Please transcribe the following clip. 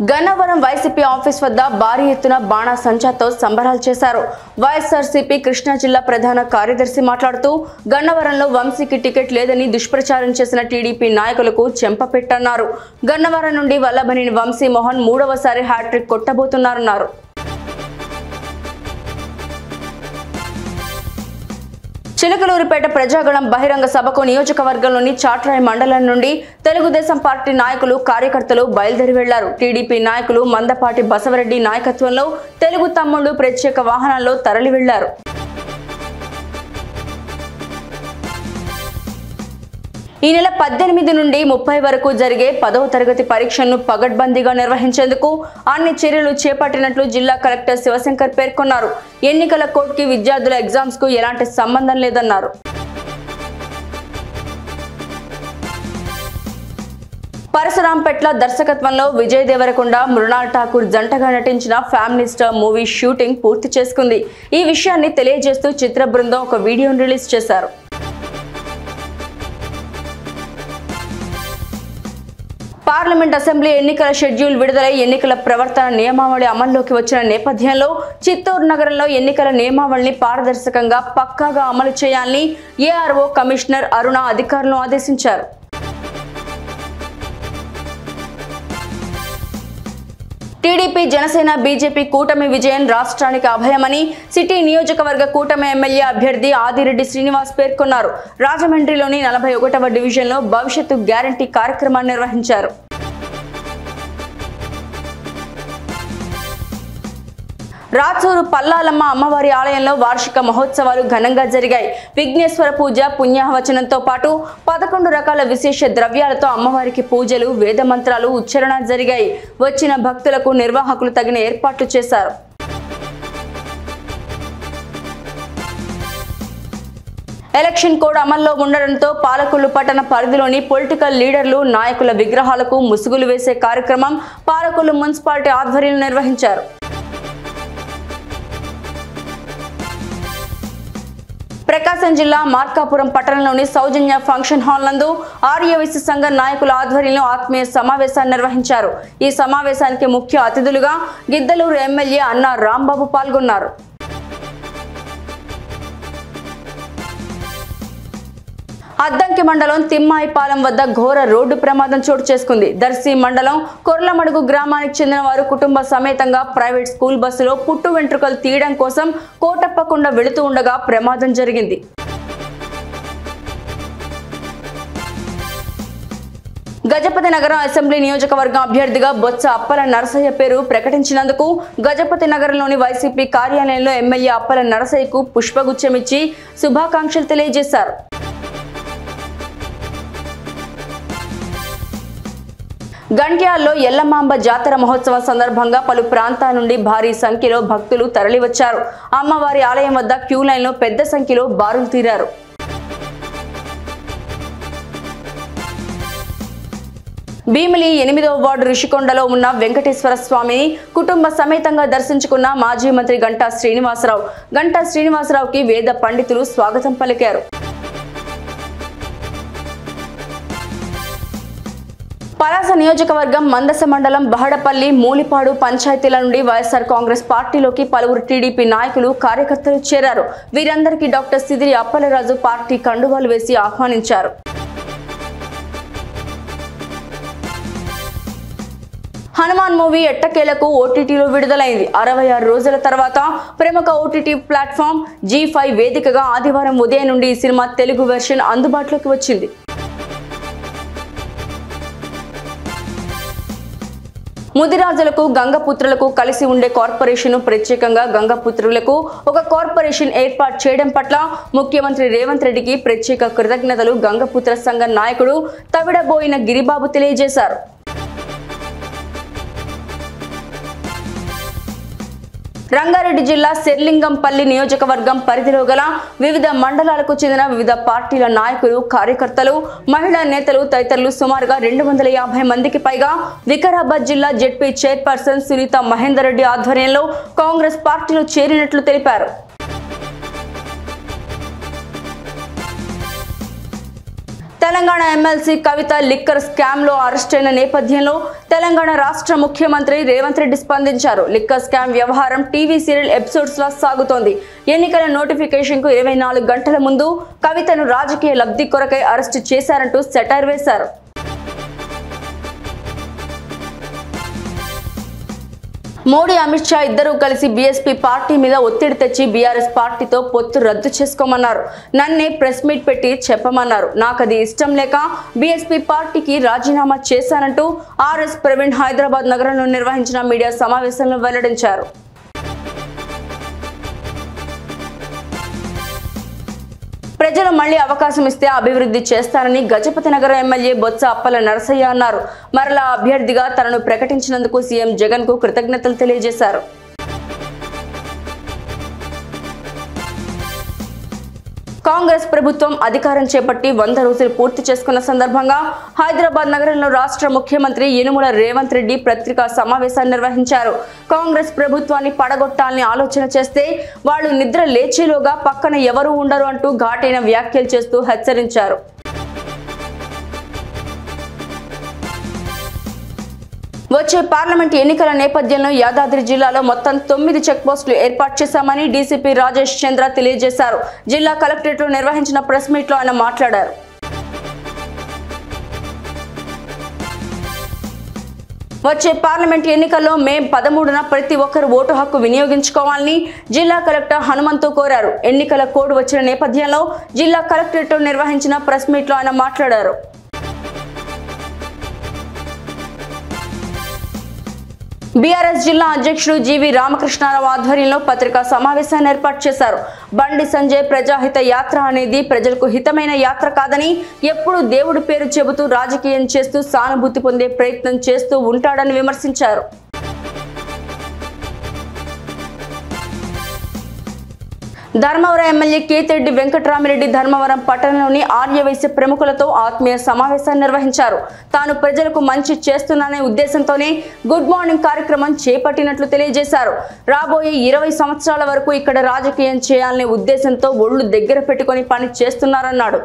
Gannavaram YCP office వద్ద భారీ ఎత్తున బాణాసంచాతో సంబరాలు చేశారు. వైఎస్ఆర్సీపీ కృష్ణా జిల్లా ప్రధాన కార్యదర్శి మాట్లాడుతూ గన్నవరంలో వంశీకి టికెట్ లేదని దుష్ప్రచారం చేసిన టీడీపీ నాయకులకు చెంపపెట్టన్నారు. గన్నవరం నుండి వల్లభనేని వంశీ మోహన్ మూడవసారి హ్యాట్రిక్ కొట్టబోతున్నారన్నారు. చిలకలూరిపేట ప్రజాగణం బహిరంగ సభకు నియోజకవర్గంలోని చాట్రాయి మండలం నుండి తెలుగుదేశం పార్టీ నాయకులు కార్యకర్తలు బయలుదేరి వెళ్లారు. టీడీపీ నాయకులు మందపాటి బసవరెడ్డి నాయకత్వంలో తెలుగు తమ్ముళ్లు ప్రత్యేక వాహనాల్లో తరలి వెళ్లారు. ఈ నెల 18 నుండి 30 వరకు జరిగే 10వ తరగతి పరీక్షలను పగడ్బందీగా నిర్వహించేందుకు అన్ని చర్యలు చేపట్టినట్లు జిల్లా కలెక్టర్ శివశంకర్ పేర్కొన్నారు. ఎన్నికల కోడ్కి విద్యార్థుల ఎగ్జామ్స్ కు ఎలాంటి సంబంధం లేదన్నారు. పరశురాంపేట్ల దర్శకత్వంలో విజయ్ దేవరకొండ, మృణాల్ ఠాకూర్ జంటగా నటించిన ఫ్యామిలీ స్టార్ మూవీ షూటింగ్ పూర్తి చేసుకుంది. ఈ విషయాన్ని తెలియజేస్తూ చిత్ర బృందం ఒక వీడియోను రిలీజ్ చేశారు. పార్లమెంట్ అసెంబ్లీ ఎన్నికల షెడ్యూల్ విడుదలై ఎన్నికల ప్రవర్తన నియమావళి అమల్లోకి వచ్చిన నేపథ్యంలో చిత్తూరు నగరంలో ఎన్నికల నియమావళిని పారదర్శకంగా పక్కాగా అమలు చేయాలని ఏఆర్ఓ కమిషనర్ అరుణ అధికారులను ఆదేశించారు. టీడీపీ, జనసేన, బీజేపీ కూటమి విజయం రాష్ట్రానికి అభయమని సిటీ నియోజకవర్గ కూటమి ఎమ్మెల్యే అభ్యర్థి ఆదిరెడ్డి శ్రీనివాస్ పేర్కొన్నారు. రాజమండ్రిలోని 41వ డివిజన్లో భవిష్యత్తు గ్యారంటీ కార్యక్రమాన్ని నిర్వహించారు. రాచూరు పల్లాలమ్మ అమ్మవారి ఆలయంలో వార్షిక మహోత్సవాలు ఘనంగా జరిగాయి. విఘ్నేశ్వర పూజ, పుణ్యాహవచనంతో పాటు 11 రకాల విశేష ద్రవ్యాలతో అమ్మవారికి పూజలు, వేద మంత్రాలు ఉచ్చారణ జరిగాయి. వచ్చిన భక్తులకు నిర్వాహకులు తగిన ఏర్పాట్లు చేశారు. ఎలక్షన్ కోడ్ అమల్లో ఉండడంతో పాలకొల్లు పట్టణ పరిధిలోని పొలిటికల్ లీడర్లు, నాయకుల విగ్రహాలకు ముసుగులు వేసే కార్యక్రమం పాలకొల్లు మున్సిపాలిటీ ఆధ్వర్యంలో నిర్వహించారు. ప్రకాశం జిల్లా మార్కాపురం పట్టణంలోని సౌజన్య ఫంక్షన్ హాల్ నందు ఆర్యవైశ్య సంఘ నాయకుల ఆధ్వర్యంలో ఆత్మీయ సమావేశాన్ని నిర్వహించారు. ఈ సమావేశానికి ముఖ్య అతిథులుగా గిద్దలూరు ఎమ్మెల్యే అన్నా రాంబాబు పాల్గొన్నారు. అద్దంకి మండలం తిమ్మాయిపాలెం వద్ద ఘోర రోడ్డు ప్రమాదం చోటు చేసుకుంది. దర్శి మండలం కొర్లమడుగు గ్రామానికి చెందిన వారు కుటుంబ సమేతంగా ప్రైవేట్ స్కూల్ బస్సులో పుట్టు వెంట్రుకలు తీయడం కోసం కోటప్పకొండ వెళుతూ ఉండగా ప్రమాదం జరిగింది. గజపతి నగరం అసెంబ్లీ నియోజకవర్గం అభ్యర్థిగా బొత్స అప్పల నరసయ్య పేరు ప్రకటించినందుకు గజపతి నగరంలోని వైసీపీ కార్యాలయంలో ఎమ్మెల్యే అప్పల నరసయ్యకు పుష్పగుచ్చమిచ్చి శుభాకాంక్షలు తెలియజేశారు. గంట్యాల్లో ఎల్లమాంబ జాతర మహోత్సవం సందర్భంగా పలు ప్రాంతాల నుండి భారీ సంఖ్యలో భక్తులు తరలివచ్చారు. అమ్మవారి ఆలయం వద్ద క్యూ లైన్లో పెద్ద సంఖ్యలో బారులు తీరారు. భీమిలి 8వ వార్డు రిషికొండలో ఉన్న వెంకటేశ్వర స్వామిని కుటుంబ సమేతంగా దర్శించుకున్న మాజీ మంత్రి గంటా శ్రీనివాసరావుకి వేద పండితులు స్వాగతం పలికారు. పలాస నియోజకవర్గం మందస మండలం బహడపల్లి, మూలిపాడు పంచాయతీల నుండి వైఎస్ఆర్ కాంగ్రెస్ పార్టీలోకి పలువురు టీడీపీ నాయకులు, కార్యకర్తలు చేరారు. వీరందరికీ డాక్టర్ సిదిరి అప్పలరాజు పార్టీ కండువాలు వేసి ఆహ్వానించారు. హనుమాన్ మూవీ ఎట్టకేలకు ఓటీటీలో విడుదలైంది. 66 రోజుల తర్వాత ప్రముఖ ఓటీటీ ప్లాట్ఫామ్ G5 వేదికగా ఆదివారం ఉదయం నుండి ఈ సినిమా తెలుగు వెర్షన్ అందుబాటులోకి వచ్చింది. ముదిరాజులకు, గంగపుత్రులకు కలిసి ఉండే కార్పొరేషన్, ప్రత్యేకంగా గంగపుత్రులకు ఒక కార్పొరేషన్ ఏర్పాటు చేయడం పట్ల ముఖ్యమంత్రి రేవంత్ రెడ్డికి ప్రత్యేక కృతజ్ఞతలు గంగపుత్ర సంఘ నాయకుడు తవిడబోయిన గిరిబాబు తెలియజేశారు. రంగారెడ్డి జిల్లా శెర్లింగంపల్లి నియోజకవర్గం పరిధిలో గల వివిధ మండలాలకు చెందిన వివిధ పార్టీల నాయకులు, కార్యకర్తలు, మహిళా నేతలు తదితరులు సుమారుగా 250 మందికి పైగా వికారాబాద్ జిల్లా జెడ్పీ చైర్పర్సన్ సునీత మహేందర్ రెడ్డి ఆధ్వర్యంలో కాంగ్రెస్ పార్టీలో చేరినట్లు తెలిపారు. తెలంగాణ ఎమ్మెల్సీ కవిత లిక్కర్ స్కామ్ లో అరెస్ట్ అయిన నేపథ్యంలో తెలంగాణ రాష్ట్ర ముఖ్యమంత్రి రేవంత్ రెడ్డి స్పందించారు. లిక్కర్ స్కామ్ వ్యవహారం టీవీ సీరియల్ ఎపిసోడ్స్ లా సాగుతోంది. ఎన్నికల నోటిఫికేషన్ కు 24 గంటల ముందు కవితను రాజకీయ లబ్ధి కొరకై అరెస్టు చేశారంటూ సెటైర్ వేశారు. మోడీ, అమిత్ షా ఇద్దరూ కలిసి బీఎస్పీ పార్టీ మీద ఒత్తిడి తెచ్చి బీఆర్ఎస్ పార్టీతో పొత్తు రద్దు చేసుకోమన్నారు. నన్నే ప్రెస్ మీట్ పెట్టి చెప్పమన్నారు. నాకది ఇష్టం లేక బీఎస్పీ పార్టీకి రాజీనామా చేశానంటూ ఆర్ఎస్ ప్రవీణ్ హైదరాబాద్ నగరంలో నిర్వహించిన మీడియా సమావేశంలో వెల్లడించారు. ప్రజలు మళ్లీ అవకాశం ఇస్తే అభివృద్ధి చేస్తారని గజపతి నగరం ఎమ్మెల్యే బొత్స అప్పల నరసయ్య అన్నారు. మరలా అభ్యర్థిగా తనను ప్రకటించినందుకు సీఎం జగన్ కు కృతజ్ఞతలు తెలియజేశారు. కాంగ్రెస్ ప్రభుత్వం అధికారం చేపట్టి 100 రోజులు పూర్తి చేసుకున్న సందర్భంగా హైదరాబాద్ నగరంలో రాష్ట్ర ముఖ్యమంత్రి యనుమల రేవంత్ రెడ్డి పత్రికా సమావేశాన్ని నిర్వహించారు. కాంగ్రెస్ ప్రభుత్వాన్ని పడగొట్టాలని ఆలోచన చేస్తే వాళ్లు నిద్ర లేచేలోగా పక్కన ఎవరూ ఉండరు అంటూ ఘాటైన వ్యాఖ్యలు చేస్తూ హెచ్చరించారు. వచ్చే పార్లమెంట్ ఎన్నికల నేపథ్యంలో యాదాద్రి జిల్లాలో మొత్తం 9 చెక్పోస్టులు ఏర్పాటు చేశామని డీసీపీ రాజేష్ చంద్ర తెలియజేశారు. జిల్లా కలెక్టరేట్లో నిర్వహించిన ప్రెస్ మీట్లో ఆయన మాట్లాడారు. వచ్చే పార్లమెంట్ ఎన్నికల్లో మే 13న ప్రతి ఒక్కరు ఓటు హక్కు వినియోగించుకోవాలని జిల్లా కలెక్టర్ హనుమంతు కోరారు. ఎన్నికల కోడ్ వచ్చిన నేపథ్యంలో జిల్లా కలెక్టరేట్లో నిర్వహించిన ప్రెస్ మీట్లో ఆయన మాట్లాడారు. బీఆర్ఎస్ జిల్లా అధ్యక్షుడు జీవి రామకృష్ణారావు ఆధ్వర్యంలో పత్రికా సమావేశాన్ని ఏర్పాటు చేశారు. బండి సంజయ్ ప్రజాహిత యాత్ర అనేది ప్రజలకు హితమైన యాత్ర కాదని, ఎప్పుడు దేవుడి పేరు చెబుతూ రాజకీయం చేస్తూ సానుభూతి పొందే ప్రయత్నం చేస్తూ ఉంటాడని విమర్శించారు. ధర్మవరం ఎమ్మెల్యే కేతిరెడ్డి వెంకటరామిరెడ్డి ధర్మవరం పట్టణంలోని ఆర్యవైశ్య ప్రముఖులతో ఆత్మీయ సమావేశాన్ని నిర్వహించారు. తాను ప్రజలకు మంచి చేస్తున్నానే ఉద్దేశంతోనే గుడ్ మార్నింగ్ కార్యక్రమం చేపట్టినట్లు తెలియజేశారు. రాబోయే 20 సంవత్సరాల వరకు ఇక్కడ రాజకీయం చేయాలనే ఉద్దేశంతో ఒళ్ళు దగ్గర పెట్టుకుని పని చేస్తున్నారన్నాడు.